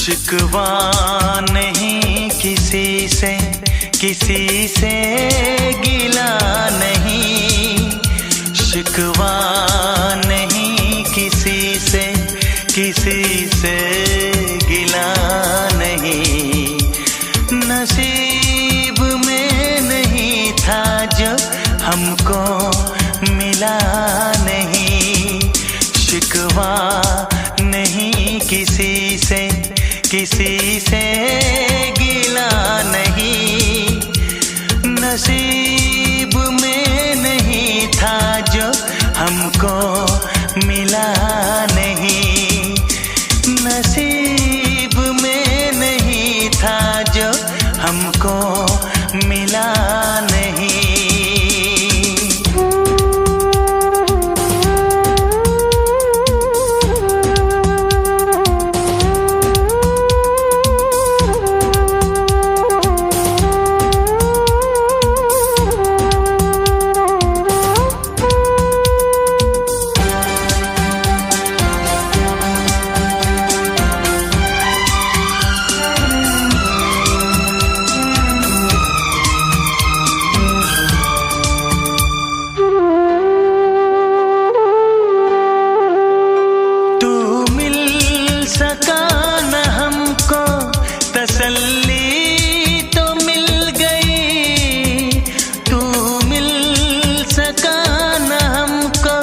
शिकवा नहीं किसी से, किसी से गिला नहीं। शिकवा नहीं किसी से, किसी से गिला नहीं। नसीब में नहीं था जो हमको मिला नहीं। शिकवा नहीं किसी से, किसी से गिला नहीं। नसीब में नहीं था जो हमको मिला नहीं। नसीब में नहीं था जो हमको मिला नहीं। तसल्ली तो मिल गई, तू मिल सका न हमको।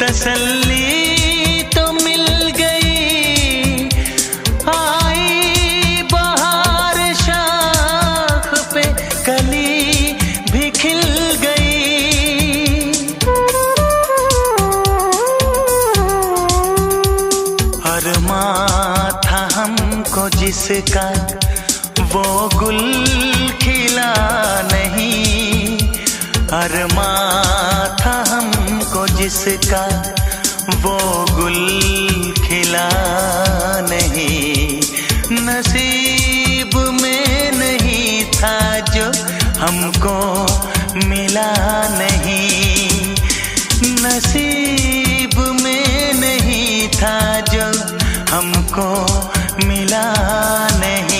तसल्ली तो मिल गई। आई बहार शाख पे कली भी खिल गई। अरमां था हमको जिसका वो गुल खिला नहीं। अरमां था हमको जिसका वो गुल खिला नहीं। नसीब में नहीं था जो हमको मिला नहीं। नसीब में नहीं था जो हमको मिला नहीं।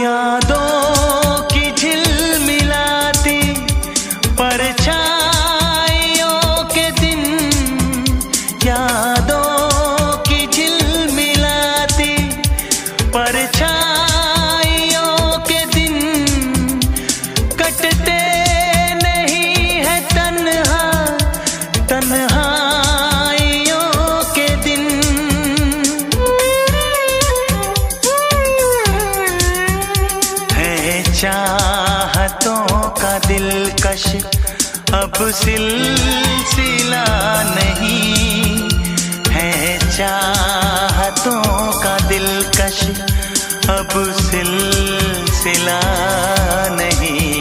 यादों की झिलमिलाती परछाइयों के दिन, यादों की झिलमिलाती परछाइयों के दिन कटते नहीं है तन्हा, तन्हाइयों के दिन। चाहतों का दिलकश अब सिलसिला नहीं है। चाहतों का दिलकश अब सिलसिला नहीं।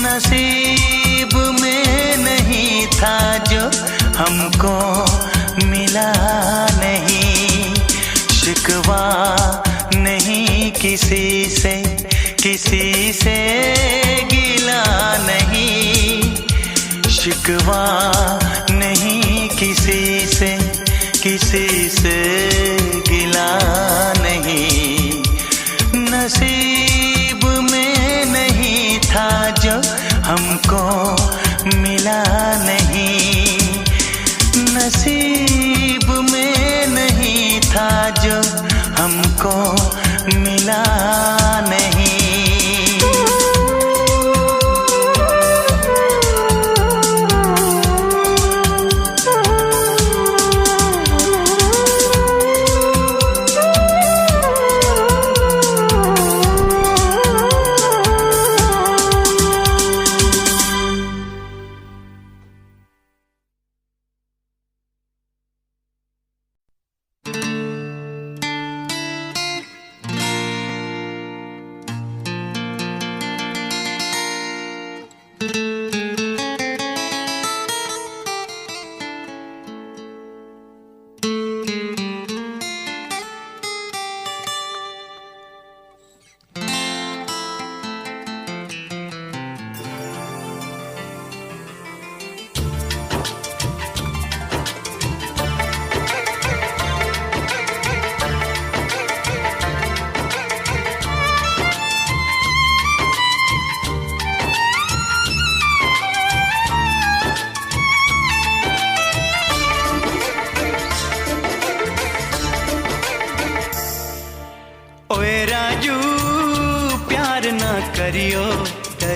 नसीब में नहीं था जो हमको मिला नहीं। शिकवा नहीं किसी से, किसी से गिला नहीं। शिकवा नहीं किसी से, किसी से गिला नहीं। नसीब में नहीं था जो हमको मिला नहीं। नसीब में नहीं था जो हमको मिला नहीं।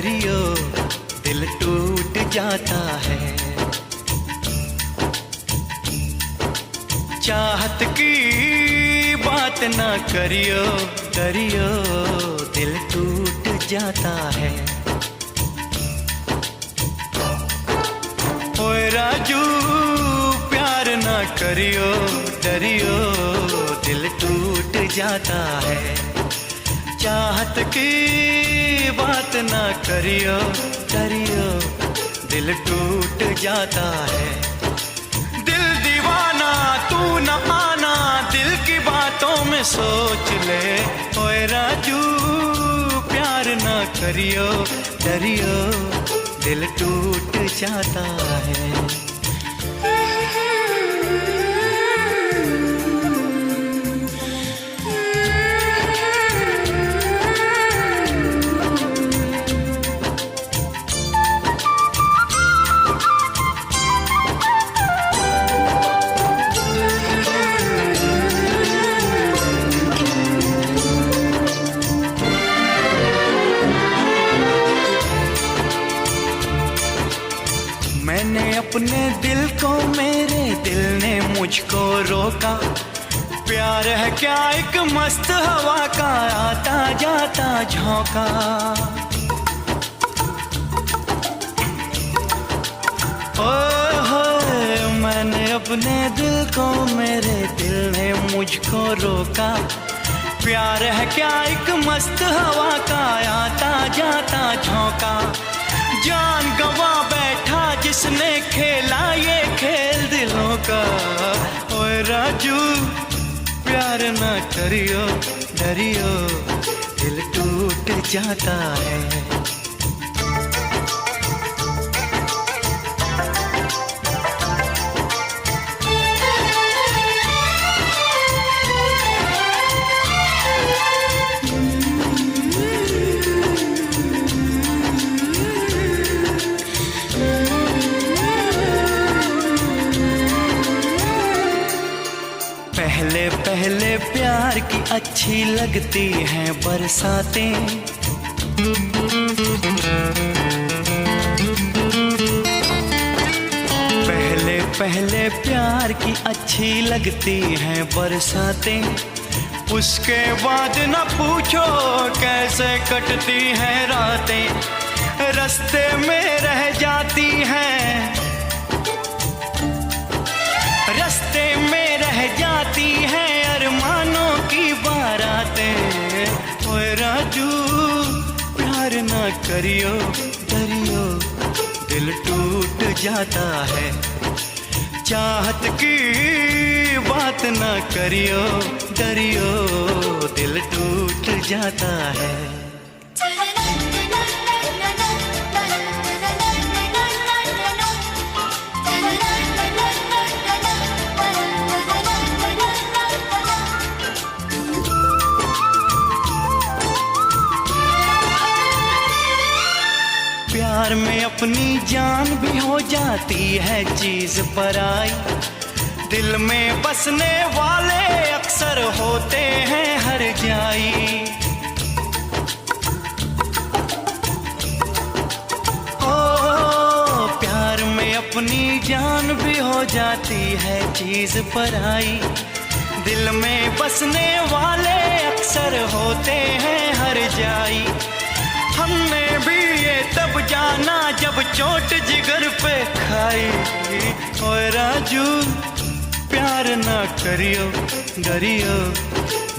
दरियो दिल टूट जाता है। चाहत की बात ना करियो, दरियो दिल टूट जाता है। ओए राजू प्यार ना करियो, दरियो दिल टूट जाता है। चाहत की बात ना करियो, दरियो दिल टूट जाता है। दिल दीवाना तू न आना, दिल की बातों में सोच ले। ओए राजू प्यार ना करियो, दरियो दिल टूट जाता है। मैंने अपने दिल को, मेरे दिल ने मुझको रोका। प्यार है क्या एक मस्त हवा का आता जाता झोंका। ओए होए मैंने अपने दिल को, मेरे दिल ने मुझको रोका। प्यार है क्या एक मस्त हवा का आता जाता झोंका। जान गवा बैठा जिसने खेला ये खेल दिलों का। ओए राजू प्यार ना करियो, दरियो दिल टूट जाता है। पहले पहले प्यार की अच्छी लगती हैं बरसातें। पहले पहले प्यार की अच्छी लगती हैं बरसातें। उसके बाद न पूछो कैसे कटती हैं रातें। रास्ते में रह जाती हैं, रास्ते में रह जाती हैं अरमानों की बारातें। ओए राजू प्यार ना करियो, दरियो दिल टूट जाता है। चाहत की बात ना करियो, दरियो दिल टूट जाता है। प्यार में अपनी जान भी हो जाती है चीज पराई। दिल में बसने वाले अक्सर होते हैं हर जाई। ओ प्यार में अपनी जान भी हो जाती है चीज पराई। दिल में बसने वाले अक्सर होते हैं हर जाई। हमने भी ये तब जाना जब चोट जिगर पे खाई। ओए राजू प्यार ना करियो, दरियो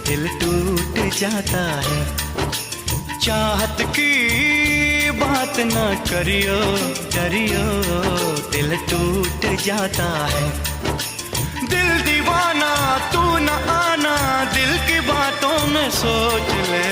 दिल टूट जाता है। चाहत की बात ना करियो, दरियो दिल टूट जाता है। दिल दीवाना तू न आना, दिल की बातों में सोच ले।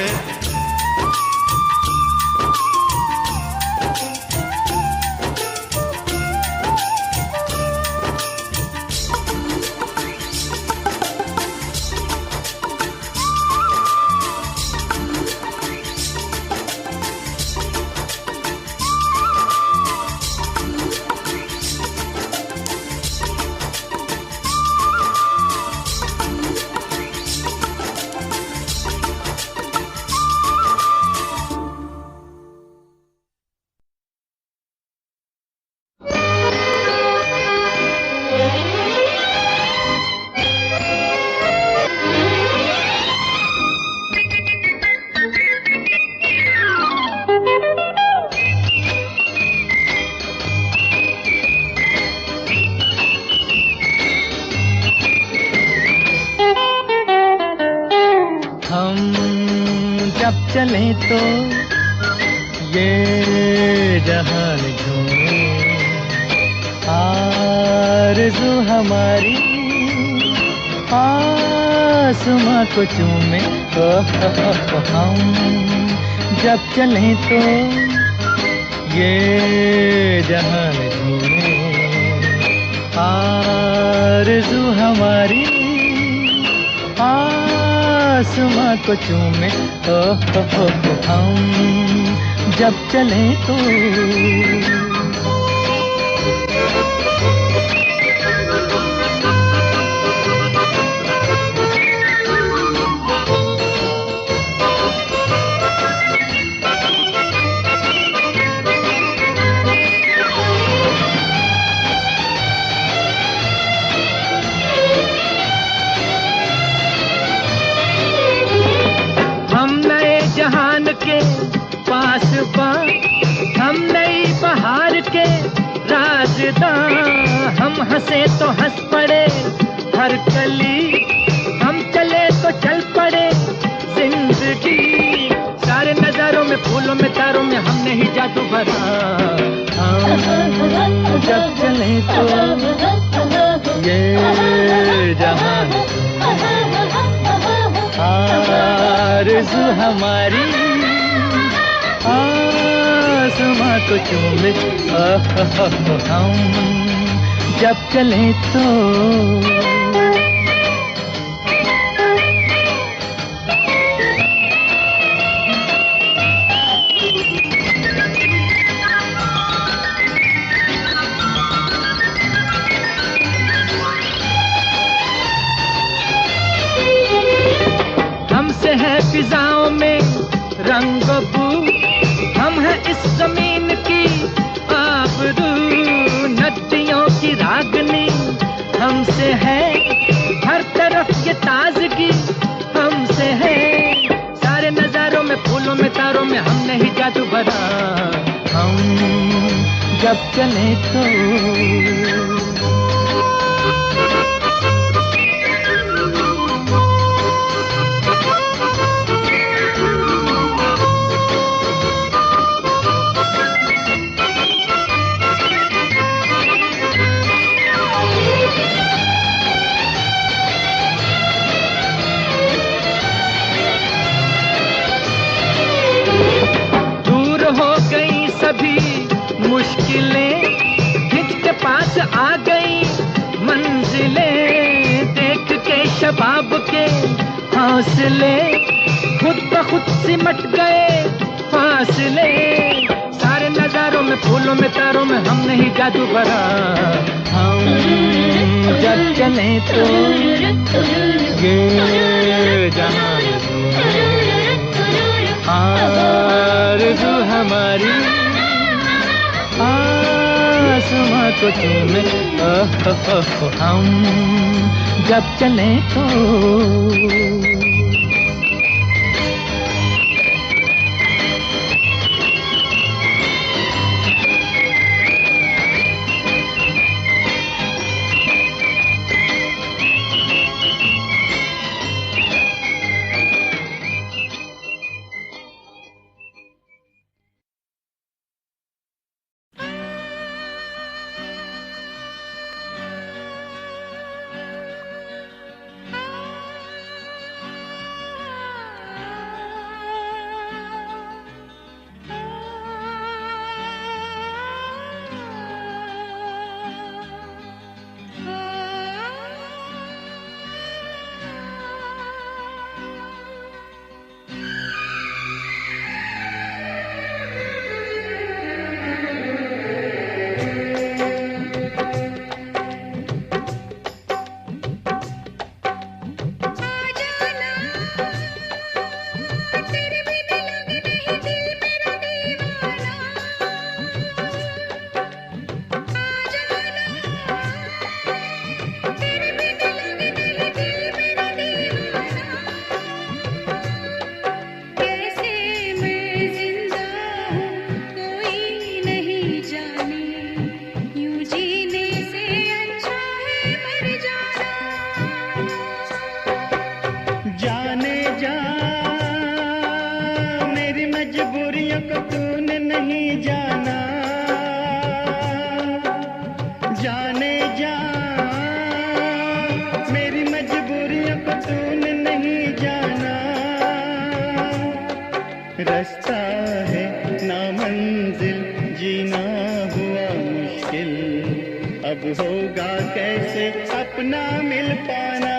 चले तो ये जहान झूमे, आरज़ू हमारी आसमां को चूमे। हम जब चले तो ये जहान झूमे, आरज़ू हमारी आसमां को चूमे। हम जब चले तो जहान के पास बां, हम नई बहार के राजदां। हम हंसे तो हंस पड़े हर कली, हम चले तो चल पड़े जिंदगी। सारे नजारों में फूलों में तारों में हमने ही जादू भरा। हम जब चले तो ये जहान आरज़ू हमारी आसमां को चूमे। हम जब चले तो है फिजाओं में रंग बू, हम हैं इस जमीन की आबरू। नदियों की रागनी हमसे है, हर तरफ ये ताजगी हमसे है। सारे नजारों में फूलों में तारों में हमने ही जादू भरा। हम जब चले तो सभी मुश्किलें खिंच के पास आ गई मंजिलें। देख के शबाब के हौसले खुद ब खुद सिमट गए फासले। सारे नजारों में फूलों में तारों में हमने ही जादू भरा। हम जब चले तो ये जहान आरज़ू हमारी आसमां को चूमे। हम जब चले तो अब होगा कैसे अपना मिल पाना।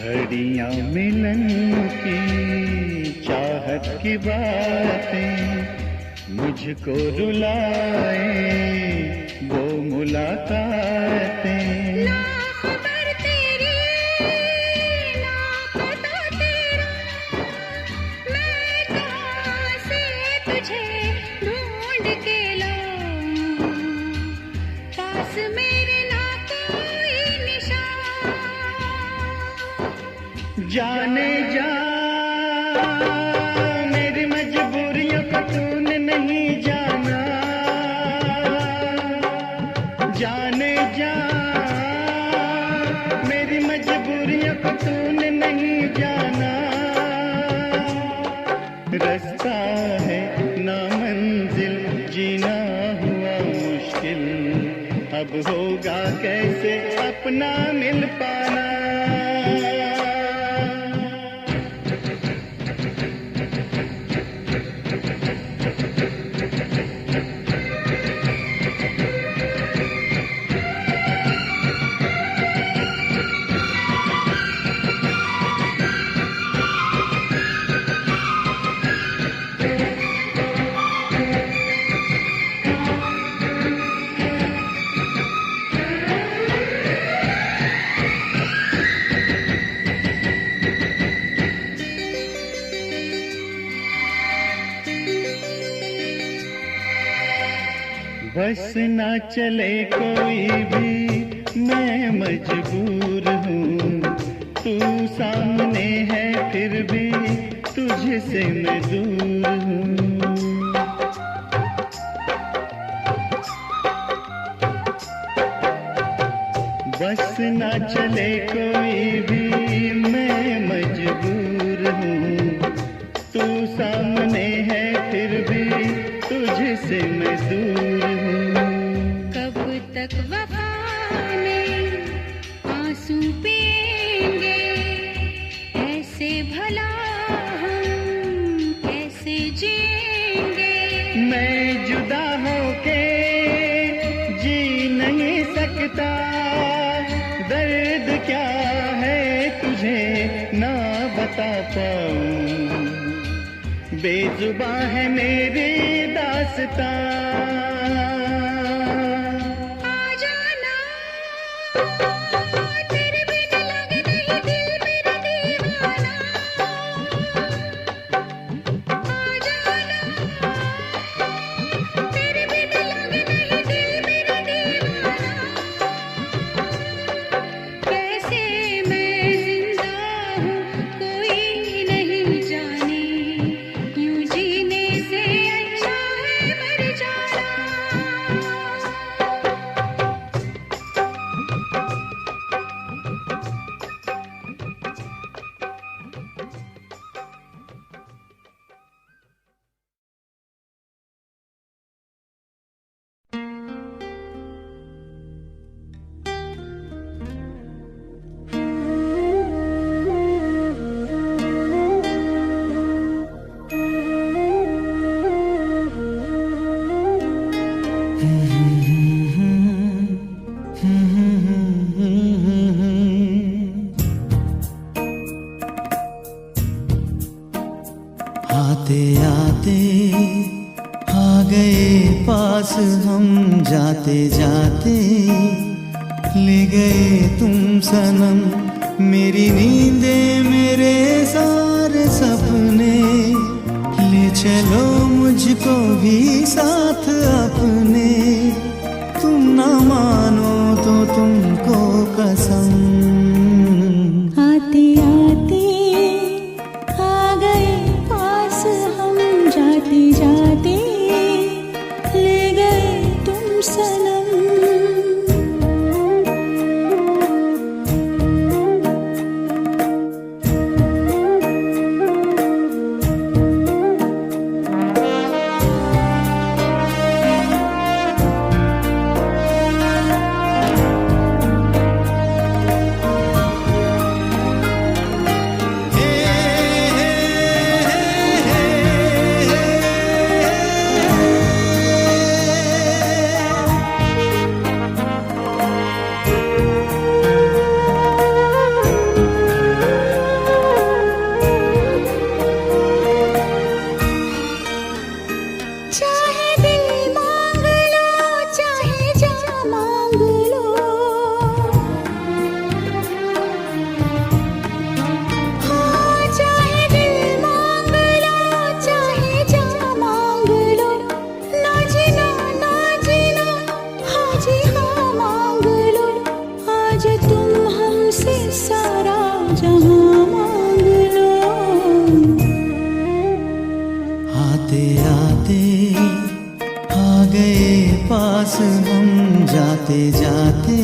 घड़ियां मिलन की चाहत की बातें मुझको रुलाए, वो मुलाकातें। ना खबर तेरी ना पता तेरा, मैं कहाँ से तुझे ढूंढ के लाऊं, पास मेरे ना कोई निशान। जाने जा मेरी मजबूरियों को तूने नहीं जाना, जाने जा मेरी मजबूरियों को तूने नहीं जाना। रास्ता है ना मंजिल जीना हुआ मुश्किल, अब होगा कैसे अपना मिल पाना। बस ना चले कोई भी मैं मजबूर हूँ, तू सामने है फिर भी तुझसे मैं दूर हूँ। बस ना चले कोई भी मैं मजबूर हूँ, तू सामने है फिर भी तुझसे मैं दूर हूँ। कब तक वफा में आंसू पिएंगे, ऐसे भला हम कैसे जिएंगे। मैं जुदा होके जी नहीं सकता, दर्द क्या है तुझे ना बता पाऊं, बेजुबां है मेरी दास्तां। जाने यूं जीने से अच्छा है मर जाना। आते आते आ गए पास हम, जाते जाते ले गए तुम सनम। मेरी नींदे मेरे सारे सपने, ले चलो मुझको भी साथ अपने। तुम ना मानो तो तुमको कसम। आते आते आ गए पास हम, जाते जाते ले गए तुम सनम। पास हम, जाते जाते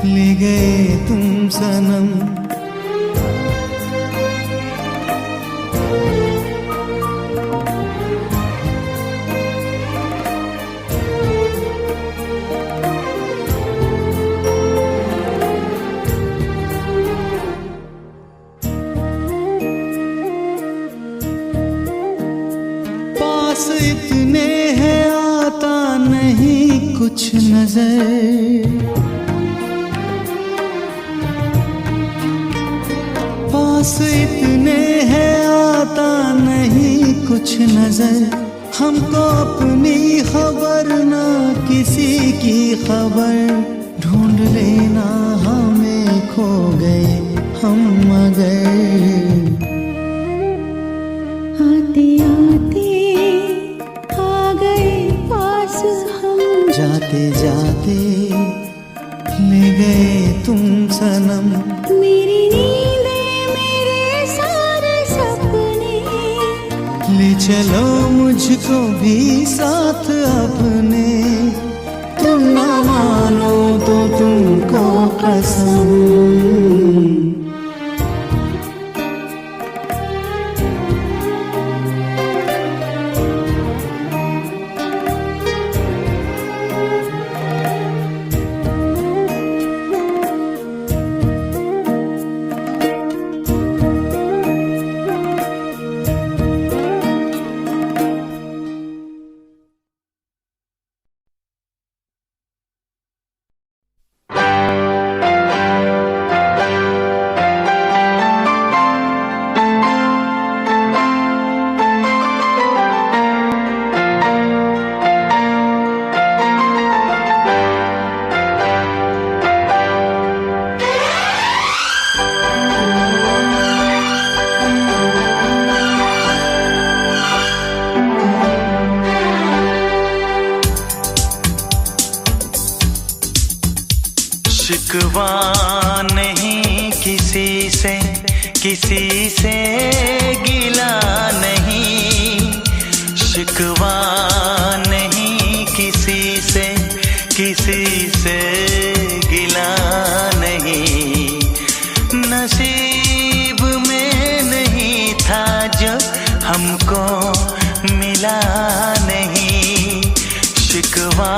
ले गए तुम सनम। पास इतने है आता नहीं कुछ नजर, पास इतने है आता नहीं कुछ नजर। हमको अपनी खबर ना किसी की खबर, ढूंढ लेना हमें खो गए हम मगर। आते आते आ गए पास हम, जाते जाते ले गए तुम सनम। मेरी नींदें मेरे सारे सपने, ले चलो मुझको भी साथ अपने। तुम ना मानो तो तुमको कसम। शिकवा नहीं किसी से, किसी से गिला नहीं। शिकवा नहीं किसी से, किसी से गिला नहीं। नसीब में नहीं था जो हमको मिला नहीं। शिकवा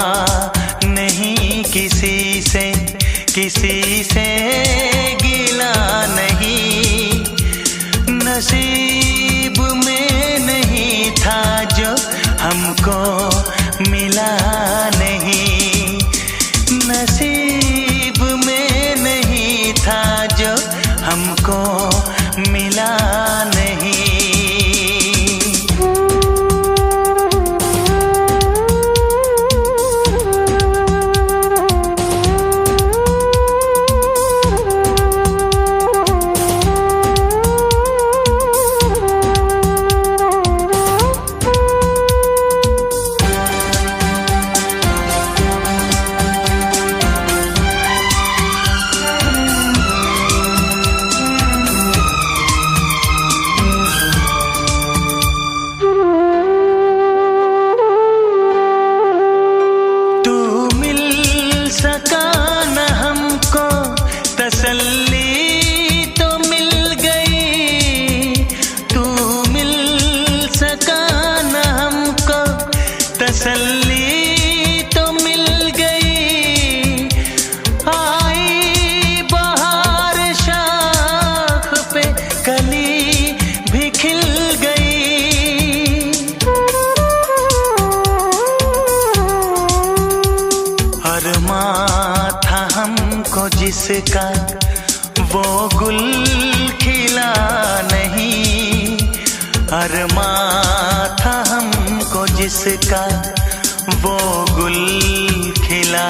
नहीं किसी से, किसी से गिला नहीं। नसीब में नहीं था जो हमको मिला नहीं। तसल्ली तो मिल गई, तू मिल सका न हमको, तसल्ली तो मिल गई। आई बहार शाख पे कली भी खिल गई। अरमां था हमको जिसका वो गुल खिला नहीं, अरमां था हमको जिसका वो गुल खिला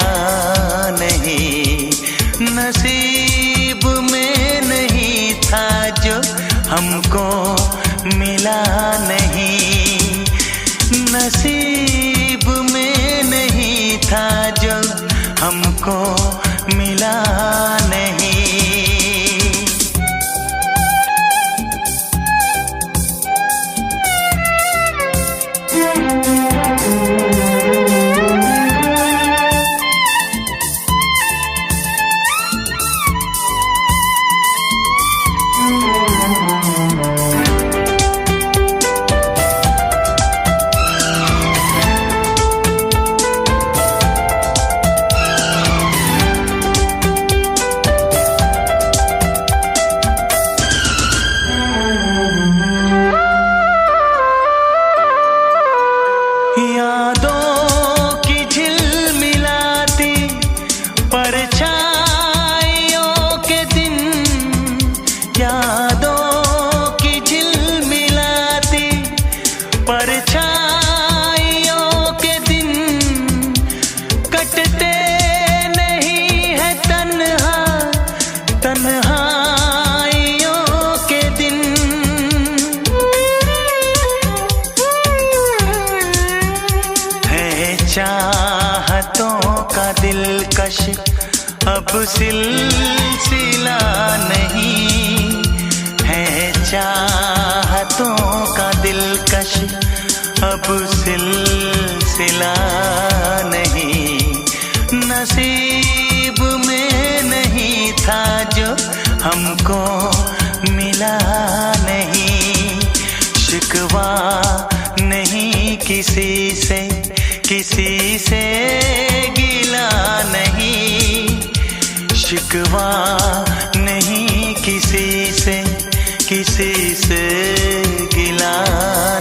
नहीं। नसीब में नहीं था जो हमको मिला नहीं, नसीब में नहीं था जो हमको मिला नहीं। यादों की झिलमिलाती परछाइयों के दिन, यादों की झिलमिलाती परछाइयों के दिन, कटते नहीं है तन्हा तन्हाइयों के दिन। चाहतों का दिलकश अब सिलसिला नहीं है, चाहतों का दिलकश अब सिलसिला नहीं। नसीब में नहीं था जो हमको मिला नहीं, शिकवा नहीं किसी से, किसी से गिला नहीं, शिकवा नहीं किसी से, किसी से गिला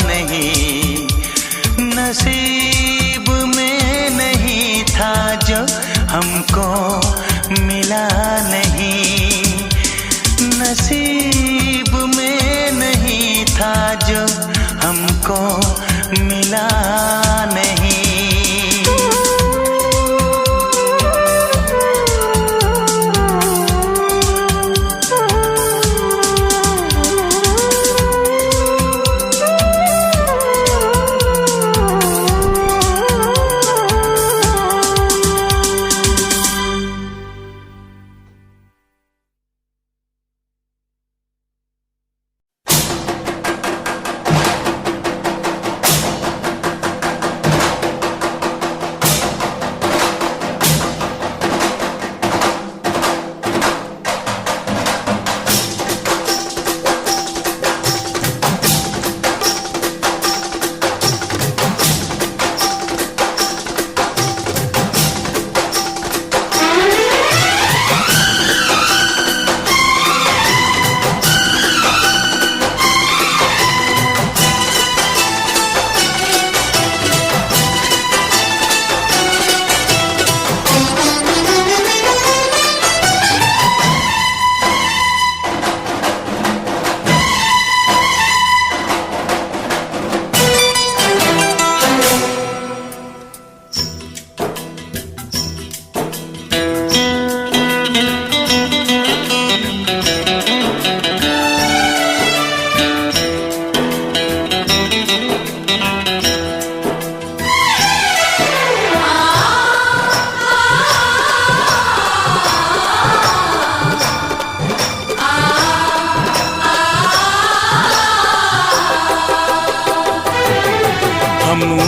नहीं। नसीब में नहीं था जो हमको मिला नहीं, नसीब में नहीं था जो हमको मिला नहीं।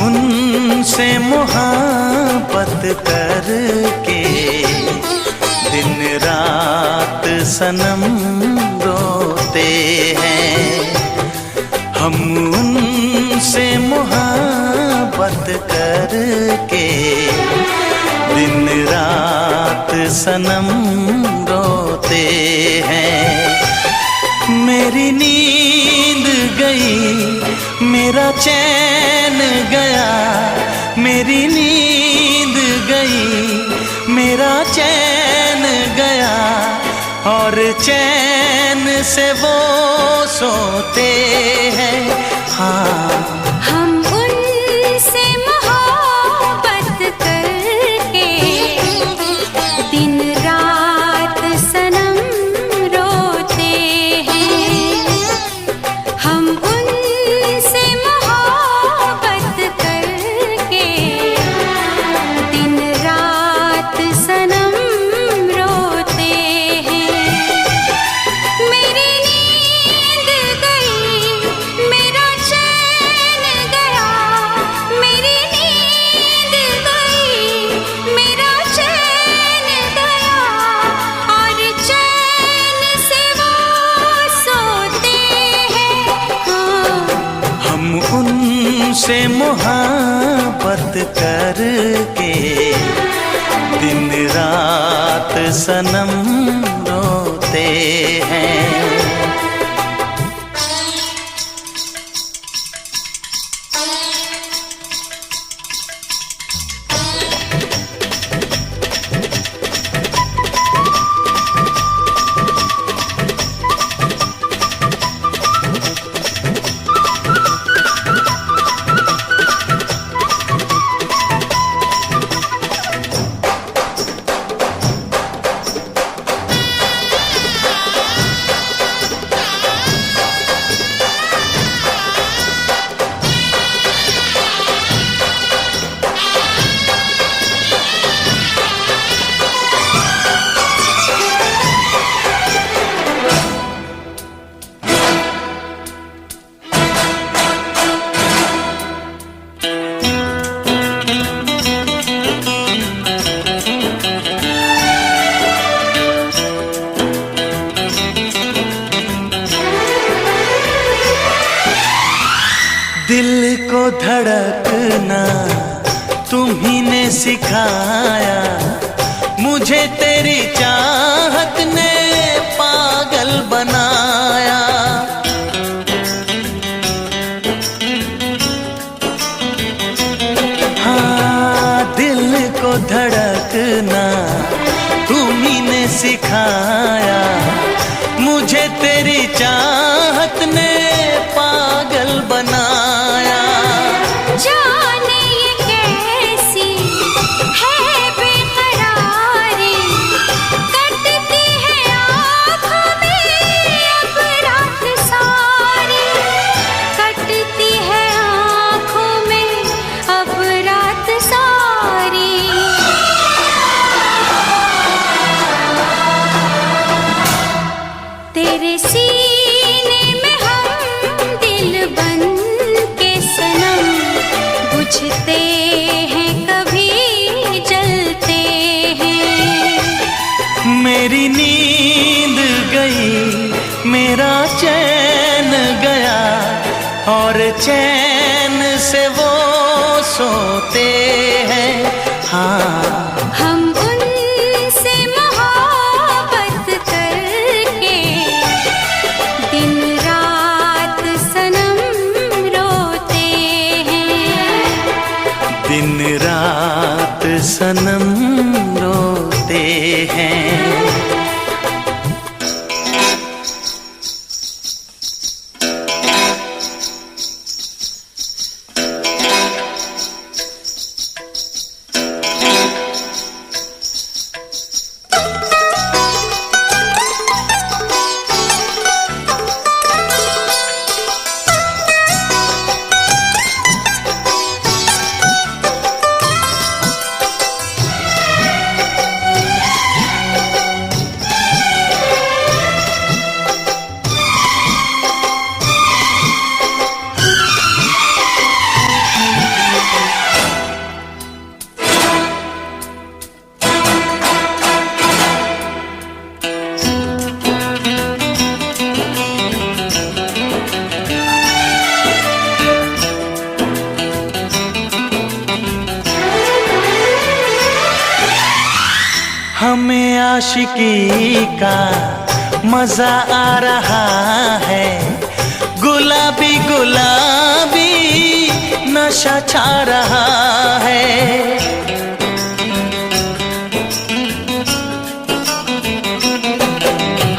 उनसे मोहब्बत करके दिन रात सनम रोते हैं। हम उनसे मोहब्बत करके दिन रात सनम रोते हैं। मेरी नींद गई मेरा चैन गया, मेरी नींद गई मेरा चैन गया, और चैन से वो सोते हैं। हाँ, हम उनसे मोहब्बत करके दिन रात सनम रोते हैं। हम उनसे मोहब्बत करके दिन रात सनम रोते हैं। मेरी नींद गई मेरा चैन गया, मेरी नींद गई मेरा चैन गया, और चैन से वो सोते हैं। हाँ, हम उनसे मोहब्बत करके दिन रात सनम रोते हैं। दिल को धड़कना तुम्ही ने सिखाया, मुझे तेरी चाहत ने पागल बनाया। हाँ, दिल को धड़कना तुम्ही ने सिखाया, मुझे तेरी चाहत ने पागल बनाया। जाने ये कैसी है बेकरारी, कटती है आँखों में अब रात सारी, कटती है आँखों में अब रात सारी। तेरे सीने में हम दिल बन के सनम, बुझते हैं कभी जलते हैं। मेरी नींद गई मेरा चैन गया, और चैन से वो सोते हैं। हाँ, हम उनसे मोहब्बत करके दिन रात सनम रोते हैं। दिन रात सनम रोते हैं। आशिकी का मजा आ रहा है, गुलाबी गुलाबी नशा छा रहा है।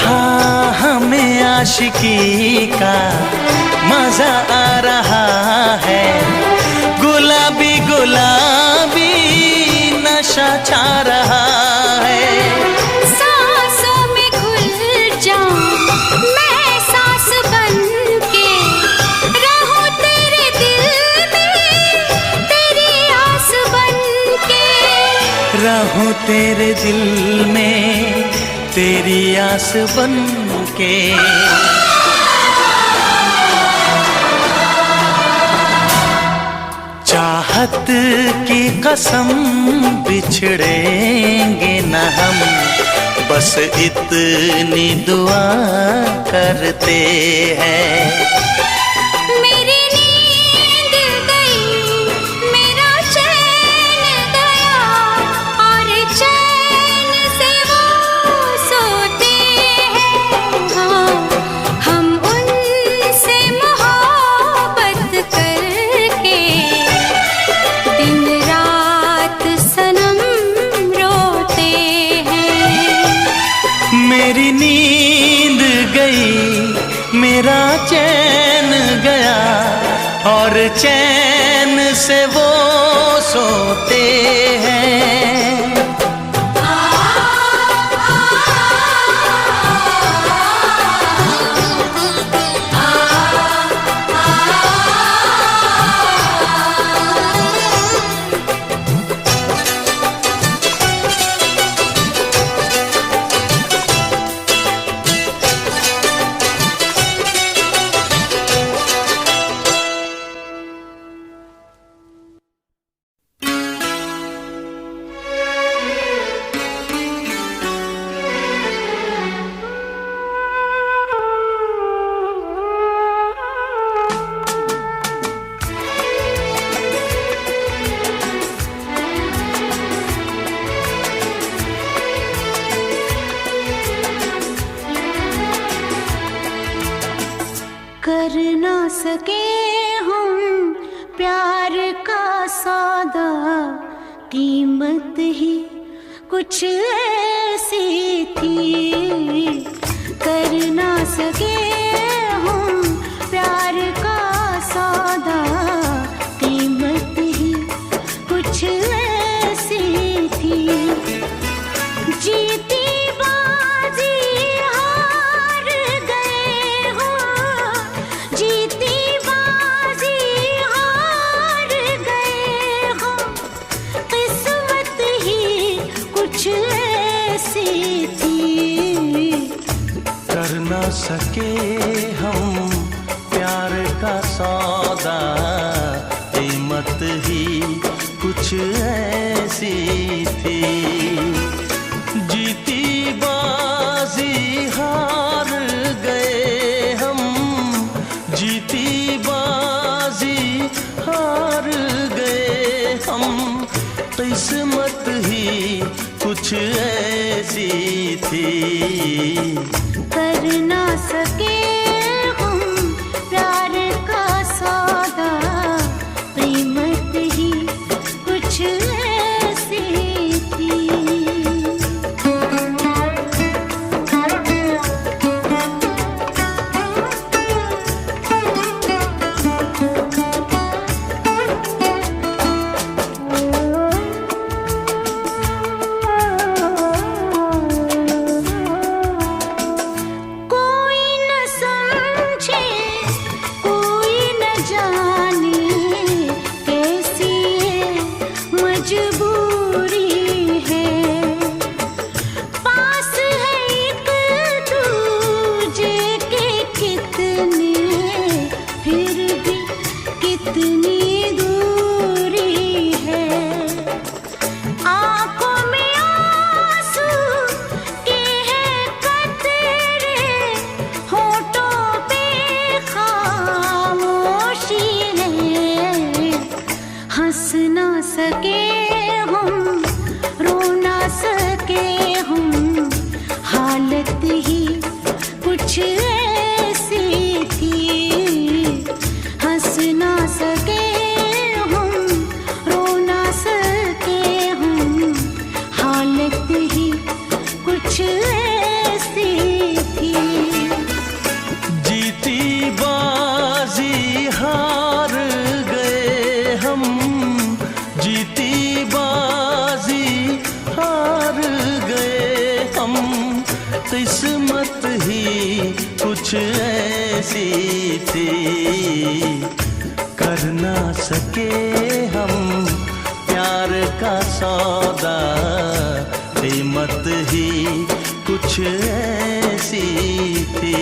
हाँ, हमें आशिकी का मजा आ रहा है, गुलाबी गुलाबी नशा छा रहा है। सांसों में घुल जाऊं मैं सांस बन के, रहूं तेरे दिल में तेरी आस बन के, रहूं तेरे दिल में तेरी आस बन के। चाहत की कसम बिछड़ेंगे न हम, बस इतनी दुआ करते हैं। मेरी नींद गई मेरा चैन गया, और चैन से वो सोते हैं। हाँ, हम उनसे मोहब्बत करके दिन रात सनम रोते हैं। मेरी नींद गई मेरा चैन गया, और चैन से वो सोते हैं। कर ना सके हम प्यार का सौदा, कीमत ही कुछ ऐसी थी। कर ना सके हम प्यार का सौदा, कीमत ही कुछ ऐसी थी। जीती बाजी हार गए हो, जीती बाजी हार गए हो, किस्मत ही कुछ ऐसी थी। कर ना सके हम प्यार का सौदा, कीमत ही कुछ ऐसी थी। जीती बाजी हार गए हम, जीती बाजी हार गए हम, किस्मत ही कुछ ऐसी थी। कर ना सके हम प्यार का सौदा, कीमत ही कुछ ऐसी थी। कोई न हालत ही कुछ ऐसी थी। हंस ना सके हम, रो ना सके हम, हालत ही कुछ ऐसी थी। जीती बाजी हार गए हम, जीती बाजी हार गए हम, किस्मत ही कुछ ऐसी थी। कर ना सके हम प्यार का सौदा, कीमत ही कुछ ऐसी थी।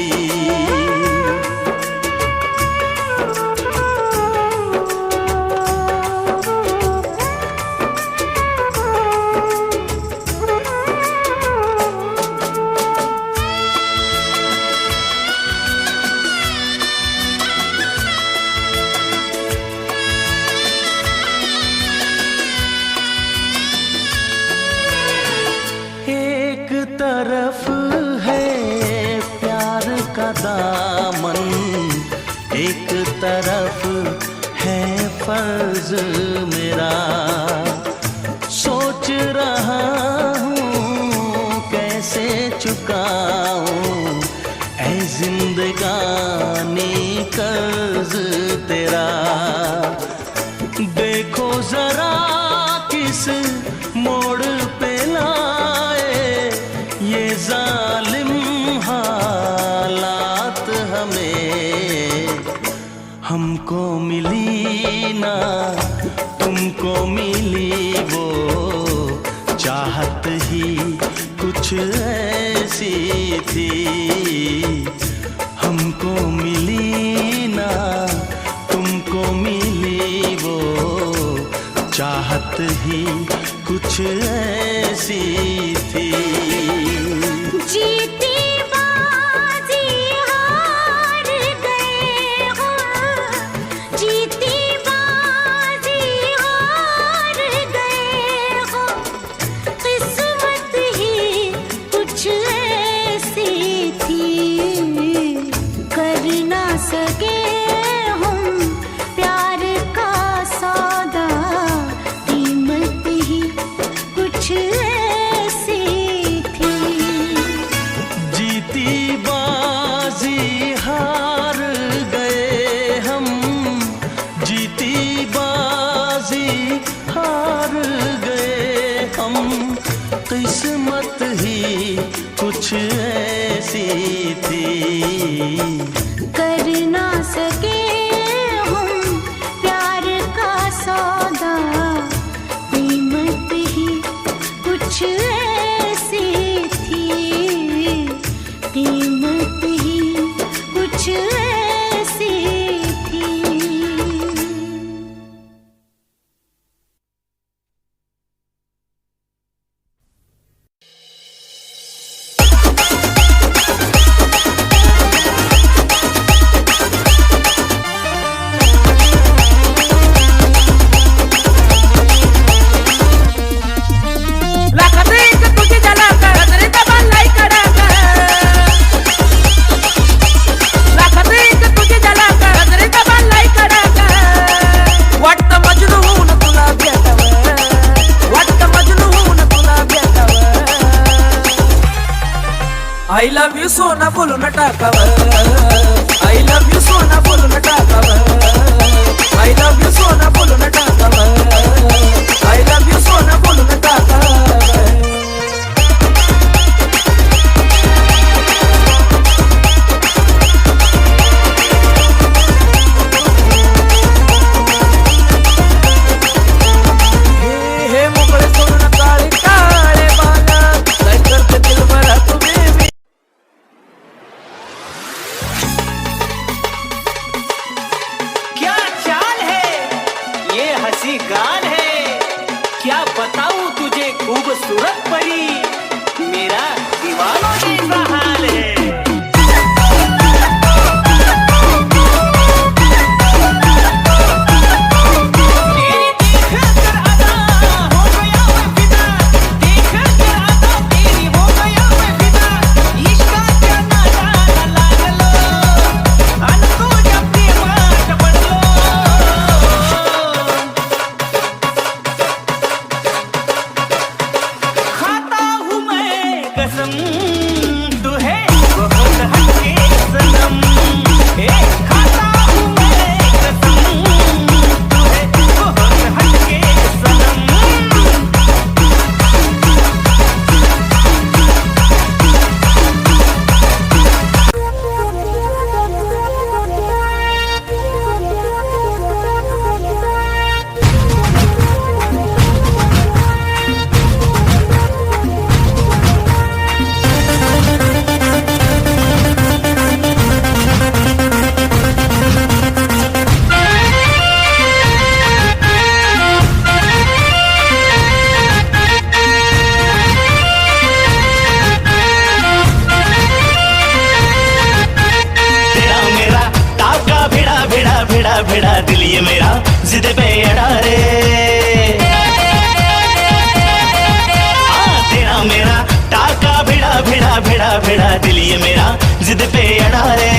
एक तरफ है प्यार का दामन, एक तरफ है फर्ज मेरा। सोच रहा हूँ कैसे चुकाऊं ऐ जिंदगानी कर्ज तेरा। देखो जरा किस मोड़ पे लाए ये जालिम हालात हमें। हमको मिली ना तुमको मिली वो चाहत ही कुछ ऐसी थी। हमको मिली ना तुमको मिली वो चाहत ही कुछ ऐसी थी। जीती बाजी हार गए हो, जीती बाजी हार गए हो, किस्मत ही कुछ ऐसी थी। कर ना सके हम प्यार का सौदा, कीमत ही कुछ ऐसी थी। जीती बाजी हार गए हम, जीती बाजी हार गए हम, किस्मत ही कुछ ऐसी थी। कर ना सके हम प्यार का सौदा, कीमत ही कुछ ऐसी थी। कीमत ही कुछ ऐसी थी। I love you सोना बोलून टाकावं, I love you सोना बोलून टाकावं, I love you सोना बोलून टाकावं, I love you सोना बोलून टाकावं. हे मोकळे सोडून काळे काळे बाला, काय करते दिलबरा तू बेबी. क्या चाल है ये हंसी गाल है, क्या बताऊं भिड़ा दिल ये मेरा जिद पे अड़ा रे। तेरा मेरा टाका भिड़ा भिड़ा भिड़ा भिड़ा दिल ये मेरा जिद पे अड़ा रे।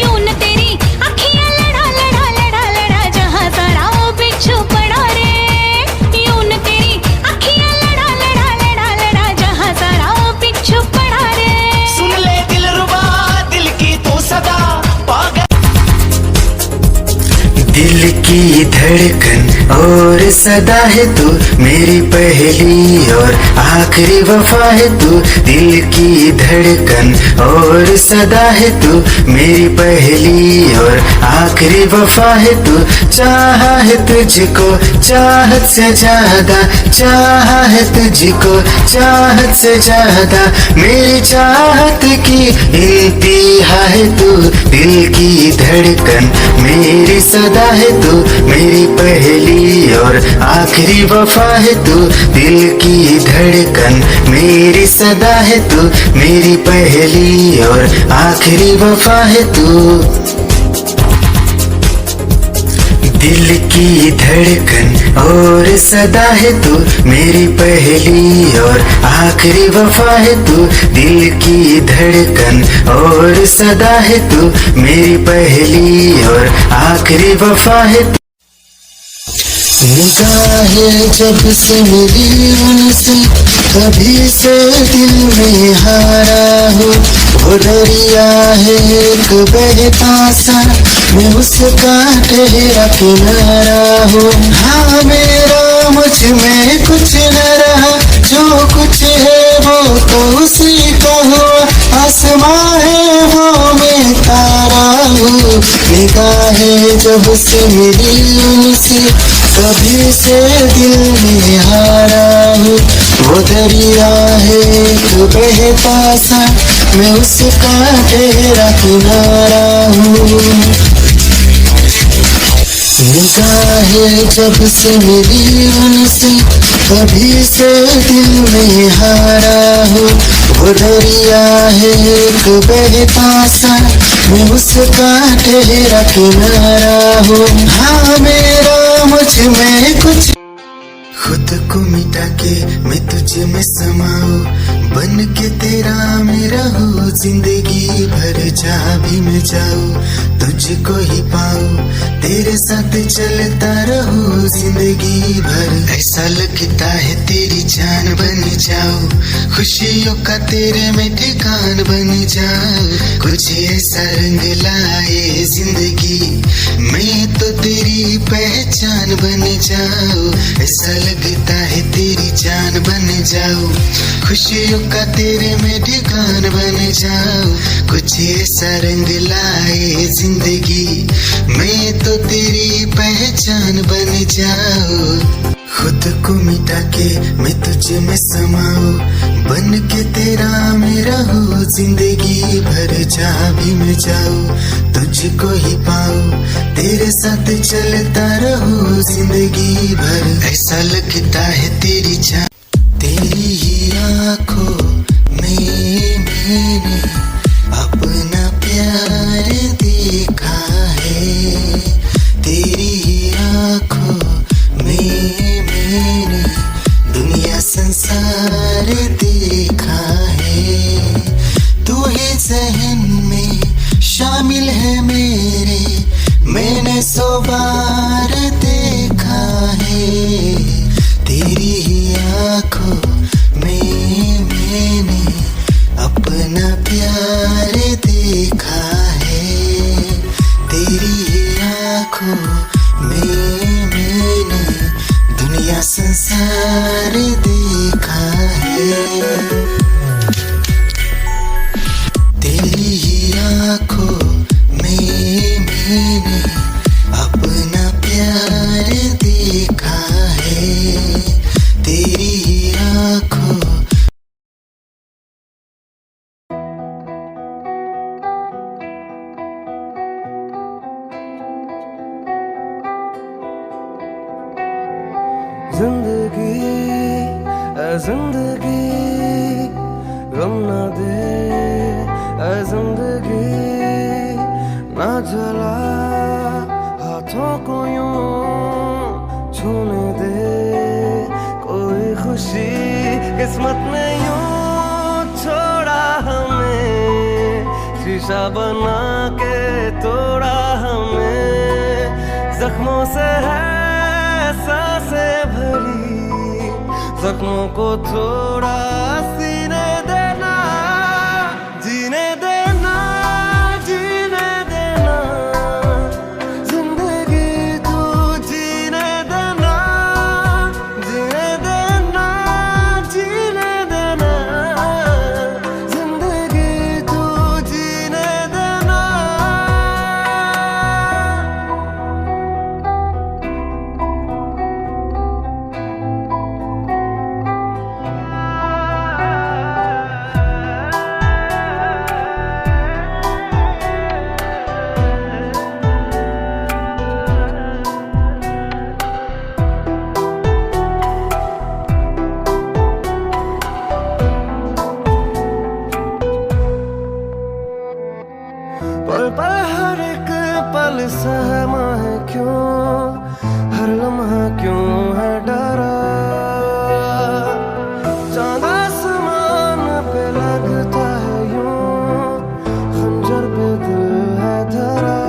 यूं न तेरी अखियां लड़ा लड़ा लड़ा लड़ा जहां सारा वो बिच्छू पड़ा रे। यूं न तेरी अखियां लड़ा लड़ा लड़ा लड़ा जहां सारा वो बिच्छू पड़ा रे। सुन ले दिलरुबा दिल की तू सदा पागल। दिल की धड़कन और सदा है तू मेरी पहली और आखिरी वफा है तू। दिल की धड़कन और सदा है तू मेरी पहली और आखिरी वफा है तू। चाहा है तुझको चाहत से ज्यादा, चाहा है तुझको चाहत से ज्यादा, मेरी चाहत की इंतहा है तू। दिल की धड़कन मेरी सदा है तू मेरी पहली और आखिरी वफा है तू। दिल की धड़कन मेरी सदा है तू मेरी पहली और आखिरी वफा है तू। दिल की धड़कन और सदा है तू मेरी पहली और आखिरी वफा है तू। दिल की धड़कन और सदा है तू मेरी पहली और आखिरी वफा है तू। निगाहें जब से मिली उनसे कभी से दिल में हारा हूँ। वो दरिया है एक बहता सा मैं उसका ठहरा किनारा हूँ। हाँ मेरा मुझ में कुछ न रहा, जो कुछ है वो तो उसी का हुआ। आसमां है वो मैं तारा हूँ। निगाहें जब से मिली उनसे कभी से दिल में हारा हूँ। वो दरिया है एक बहता सा मैं उसका ठहरा किनारा हूँ। निगाहें जब से मिली उनसे कभी से दिल में हारा हूँ। वो दरिया है एक बहता सा मैं उसका ठहरा किनारा हूँ। हाँ मेरा मुझ में कुछ खुद को मिटा के मैं तुझ में समाऊं, बन के तेरा मेरा हो जिंदगी भर। जहाँ भी मैं जाऊँ तुझको ही पाऊँ, तेरे साथ चलता रहूं जिंदगी भर। ऐसा लगता है तेरी जान बन जाऊं, खुशियों का तेरे में ठिकान बन जाऊं। कुछ ऐसा रंग लाए जिंदगी मैं तो तेरी पहचान बन जाऊं। ऐसा लगता है तेरी जान बन जाऊं, खुशियों का तेरे में ठिकान बन जाऊं। कुछ ऐसा रंग लाए जिंदगी मैं तो तेरी पहचान बन जाऊं। खुद को मिटा के मैं तुझ में समाऊं, बन के तेरा मेरा हो जिंदगी भर। जहाँ भी मैं जाऊँ तुझको ही पाऊँ, तेरे साथ चलता रहूं जिंदगी भर। ऐसा लगता है तेरी जान तेरी ही आँखों में मैंने अपना प्यार देखा है। तेरी ही आँखों में मैंने दुनिया संसार देखा है। तू ही जहन में शामिल है मेरे, मैंने 100 बार देखा है। तेरी ही आँखों में मैंने अपना प्यार देखा है। तेरी ही आँखों में मैंने दुनिया संसार देखा है। तेरी ही आँखों में मैंने अपना प्यार देखा है। तेरी ही आँखों जिंदगी ऐ जिंदगी गम न दे, ऐ जिंदगी ना जला हाथों को यूं छूने दे, कोई खुशी किस्मत ने यूं छोड़ा हमें, शीशा बना के तोड़ा हमें, जख्मों से है सांसें भरी, जख्मों को थोड़ा सीने देना, जीने देना, जीने देना, जिंदगी तू जीने देना, जीने देना, जीने देना, जिंदगी तू जीने देना। पल पल हर एक पल सहमा है क्यों, हर लम्हा क्यों है डरा, चांद आसमान पे लगता है यूं, खंजर पे दिल है धरा।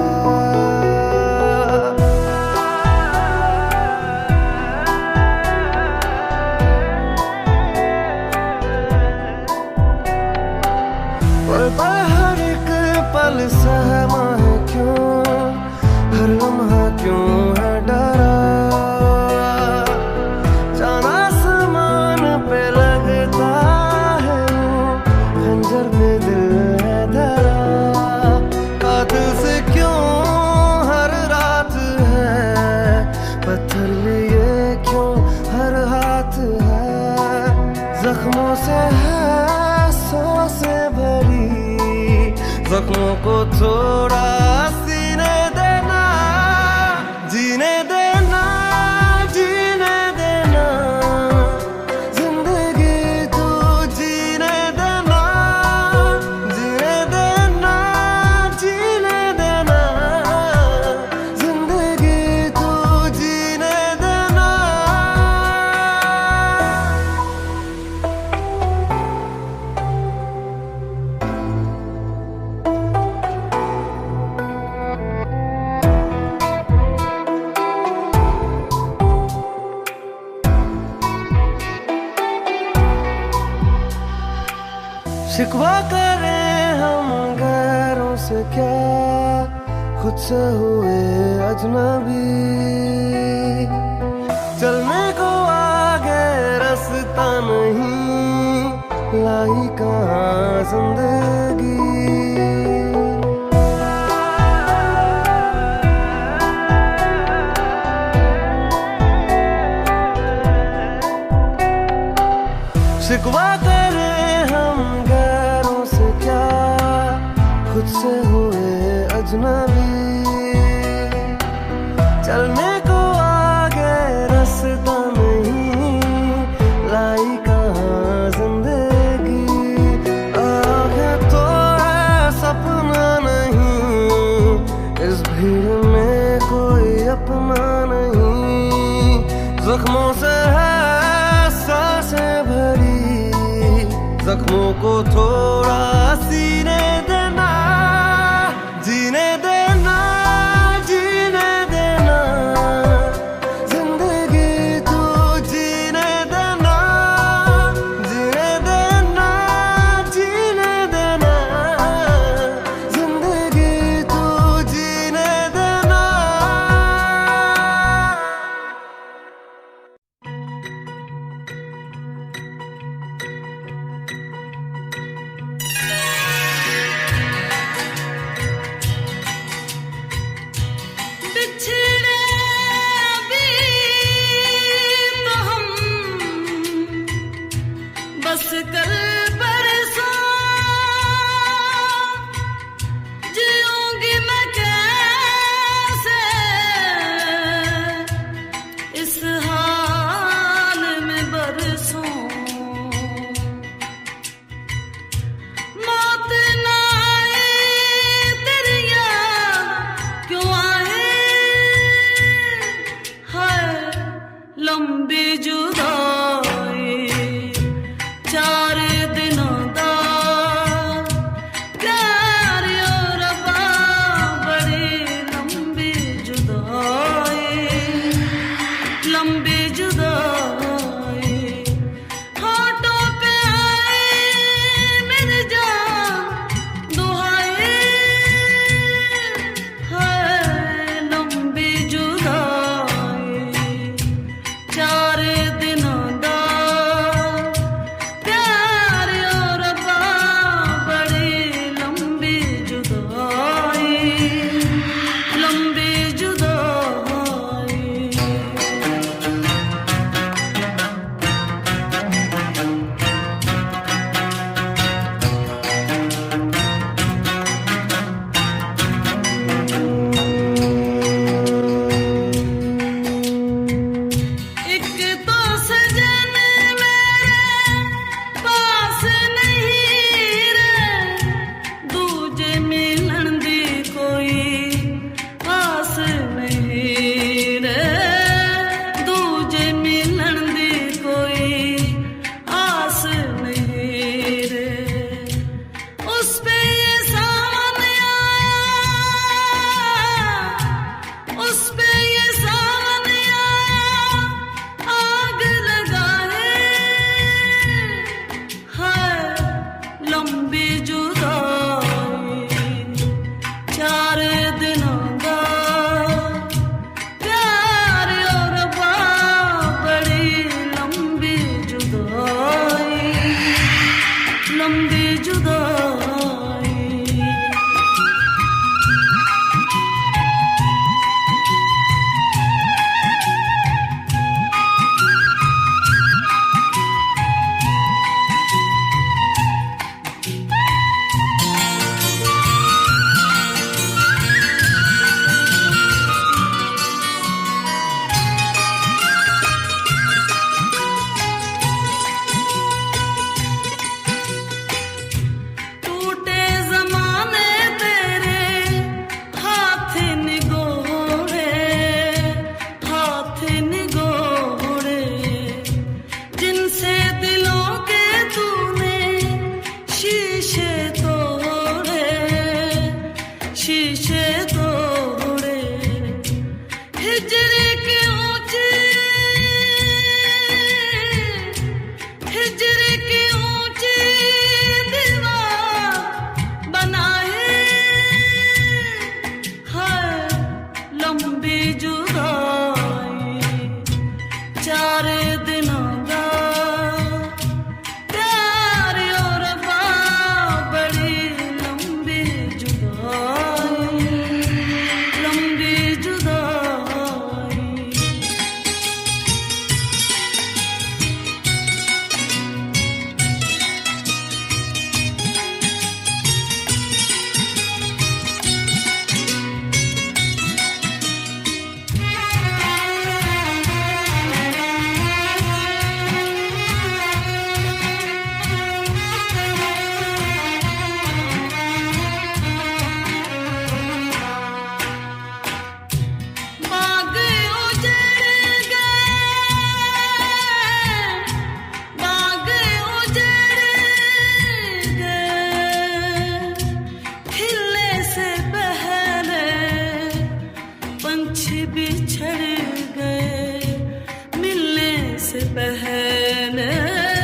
पल पल हर एक पल सहमा है क्यों, हर लम्हा क्यों है डरा, चांद आसमान पे लगता है यूं, खंजर पे दिल है धरा। कातिल से क्यों हर रात है, पत्थर लिए क्यों हर हाथ है, जख्मों से है सांसें भरी, जख्मों को थोड़ा सीने देना, जीने देना, जीने देना, जिंदगी तू जीने देना, जीने देना, जीने देना, जिंदगी तू जीने देना। शिकवा करें हम गैरों से क्या, खुद से हुए अजनबी, चलने को आगे रास्ता नहीं, लाई कहाँ जिंदगी। शिकवा करें हम गैरों से क्या, खुद से हुए अजनबी, चलने को आगे रास्ता नहीं, लाई कहाँ जिंदगी। आगे तो है सपना नहीं, इस भीड़ में कोई अपना नहीं, जख्मों से है सांसें भरी, जख्मों को थोड़ा सीने देना, जीने देना, जीने देना, जिंदगी तू जीने देना, जीने देना, जीने देना, जिंदगी तू जीने देना। शीशे तोड़े हिजरे के ऊंचे हिजरे के ऊंचे दीवार बनाए है लंबी जुदाई 4 दिनों का प्यार और बड़ी लंबी जुदाई लंबी जुदाई बाग उजड़ गए बाग उजड़ गए खिलने से पहले पंछी बिछड़ गए मिलने से पहले